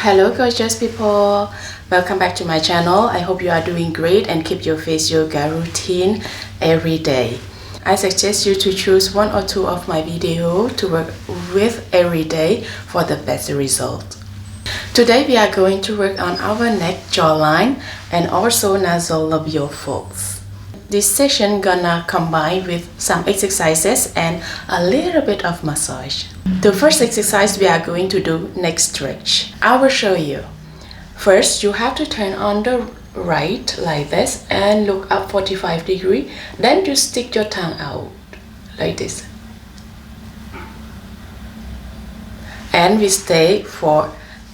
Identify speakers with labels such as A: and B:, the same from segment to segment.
A: Hello gorgeous people, welcome back to my channel. I hope you are doing great and keep your face yoga routine every day. I suggest you to choose one or two of my videos to work with every day for the best result. Today we are going to work on our neck, jawline and also nasolabial folds. This session gonna combine with some exercises and a little bit of massage. The first exercise we are going to do neck stretch. I will show you. First, you have to turn on the right like this and look up 45 degrees. Then you stick your tongue out like this. And we stay for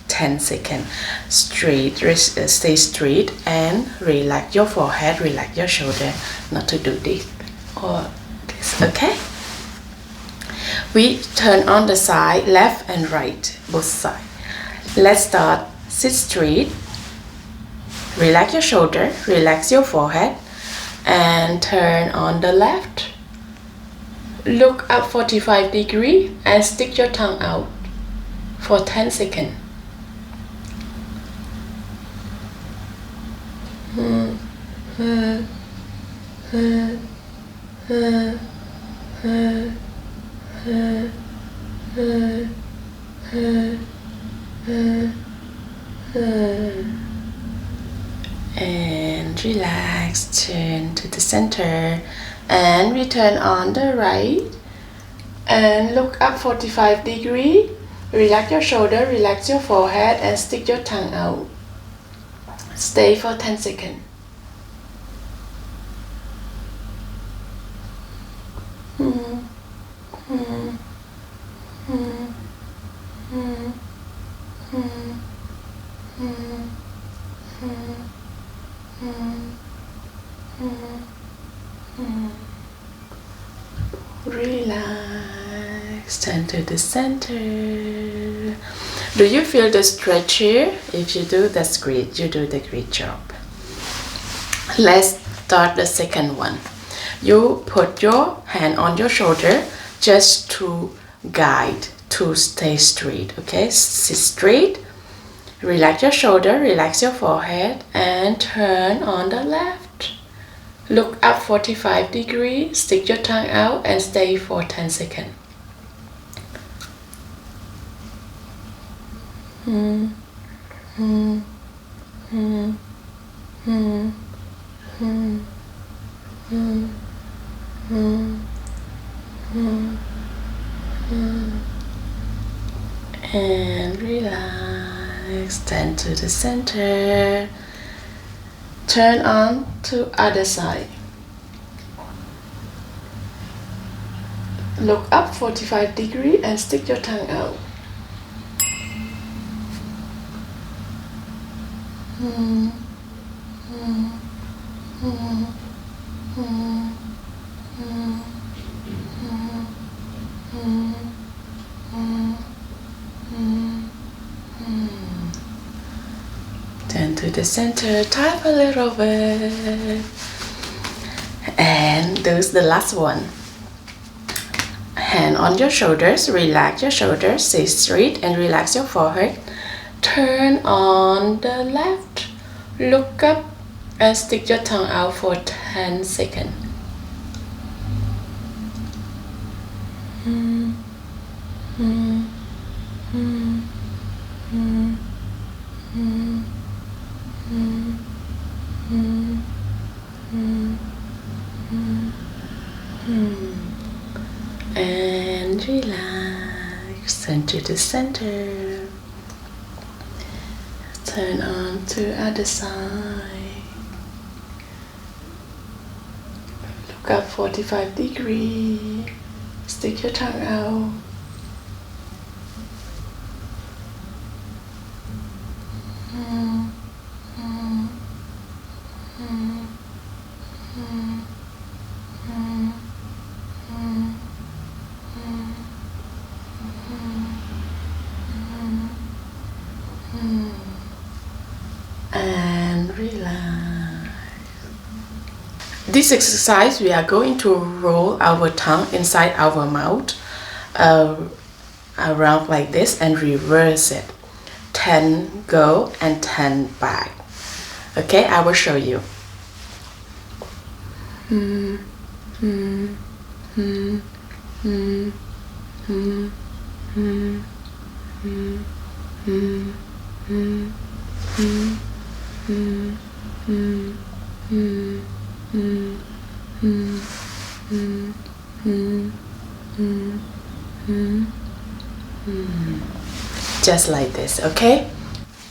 A: 10 seconds. Straight, stay straight and relax your forehead, relax your shoulder. Not to do this or this, okay? We turn on the side, left and right, both sides. Let's start. Sit straight, relax your shoulder, relax your forehead, and turn on the left. Look up 45 degrees and stick your tongue out for 10 seconds. And relax, turn to the center and we turn on the right and look up 45 degrees. Relax your shoulder, relax your forehead and stick your tongue out. Stay for 10 seconds. Relax, turn to the center. Do you feel the stretch here? If you do, that's great. You do the great job. Let's start the second one. You put your hand on your shoulder just to guide to stay straight, okay? Sit straight, relax your shoulder, relax your forehead and turn on the left. Look up 45 degrees, stick your tongue out and stay for 10 seconds. And relax, turn to the center, turn on to other side. Look up 45 degrees and stick your tongue out. Turn to the center, tap a little bit. And there's the last one. Hand on your shoulders, relax your shoulders, stay straight and relax your forehead. Turn on the left, look up and stick your tongue out for 10 seconds. And relax, turn to the center, turn on to other side, look up 45 degrees, stick your tongue out. And relax. This exercise we are going to roll our tongue inside our mouth around like this and reverse it. 10 go and 10 back. Okay, I will show you. Just like this, okay?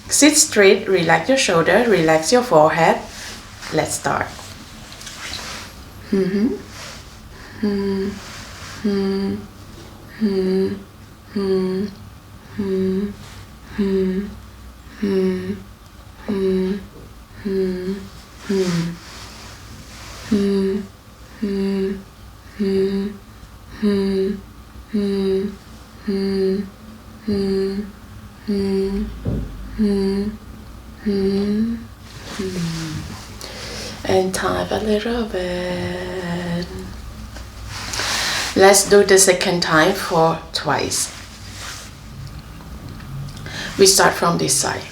A: Sit straight, relax your shoulder, relax your forehead. Let's start. And time a little bit. Let's do the second time for twice. We start from this side.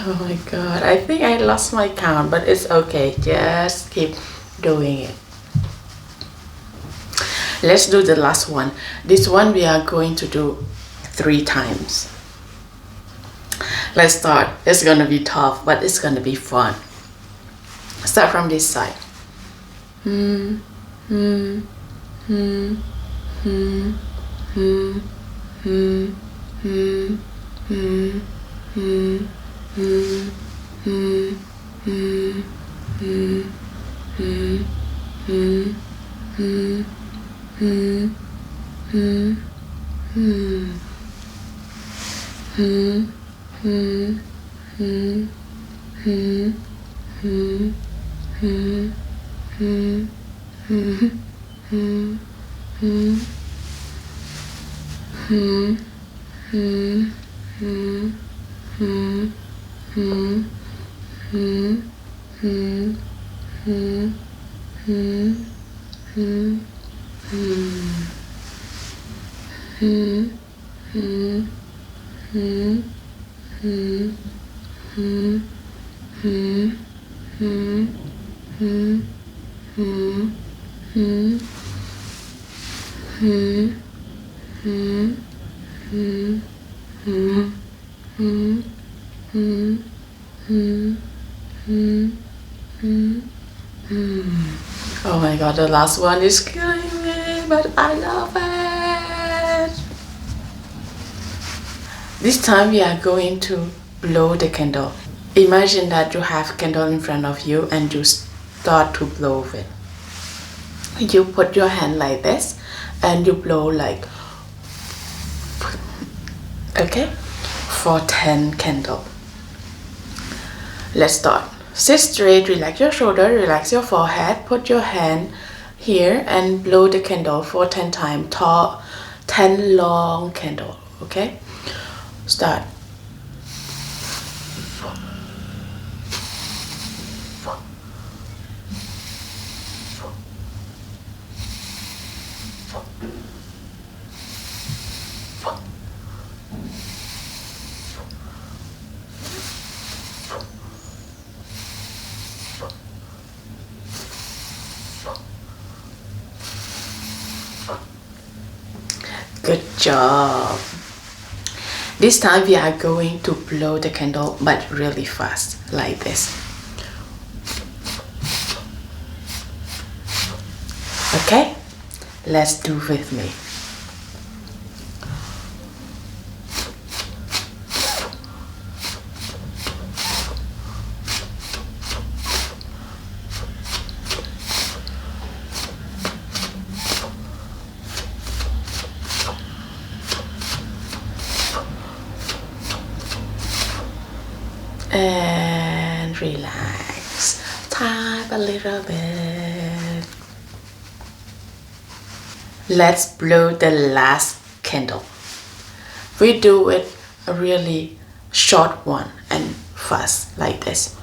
A: Oh my god, I think I lost my count, but it's okay. Just keep doing it. Let's do the last one. This one we are going to do 3 times. Let's start. It's gonna be tough, but it's gonna be fun. Start from this side. Oh my god, the last one is killing me, but I love it. This time we are going to blow the candle. Imagine that you have candle in front of you and you start to blow it. You put your hand like this and you blow like, okay, for 10 candles. Let's start. Sit straight, relax your shoulder, relax your forehead, put your hand here and blow the candle for 10 times, 10 long candle, okay? Start. Good job. This time we are going to blow the candle but really fast, like this. Okay, Let's do with me. And relax. Tap a little bit. Let's blow the last candle. We do it a really short one and fast like this.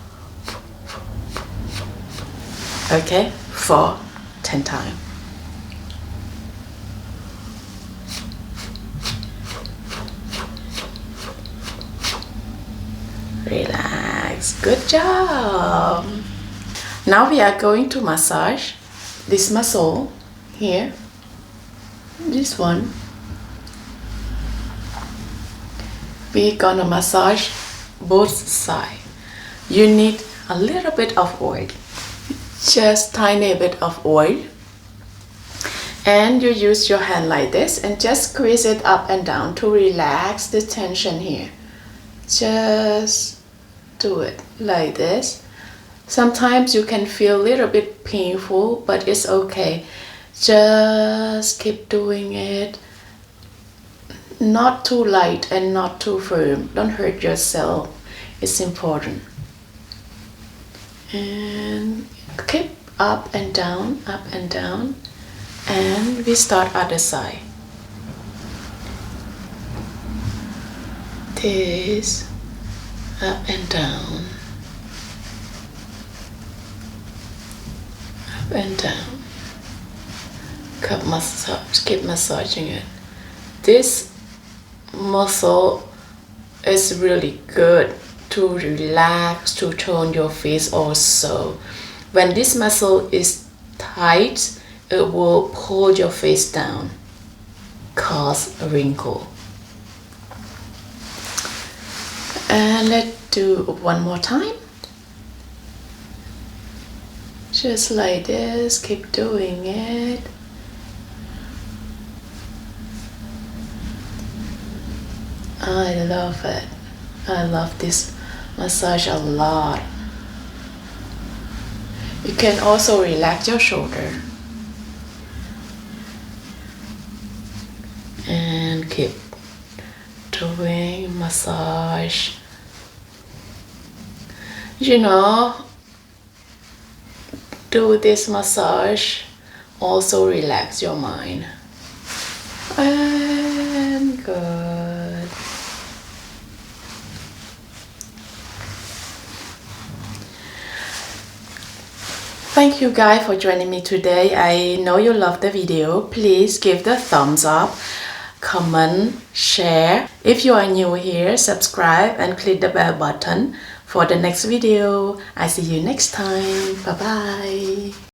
A: Okay, for 10 times. Relax. Good job. Now we are going to massage this muscle here. This one. We're gonna massage both sides. You need a little bit of oil. Just tiny bit of oil. And you use your hand like this and just squeeze it up and down to relax the tension here. Just do it like this. Sometimes you can feel a little bit painful, but it's okay. Just keep doing it. Not too light and not too firm. Don't hurt yourself. It's important. And keep up and down, up and down. And we start other side. This, up and down. Up and down. Keep massaging it. This muscle is really good to relax, to tone your face also. When this muscle is tight, it will pull your face down, cause a wrinkle. And let's do one more time. Just like this, keep doing it. I love it. I love this massage a lot. You can also relax your shoulder. And keep doing massage. You know, do this massage, also relax your mind. And good. Thank you guys for joining me today. I know you love the video. Please give the thumbs up, comment, share. If you are new here, subscribe and click the bell button for the next video. I see you next time. Bye bye.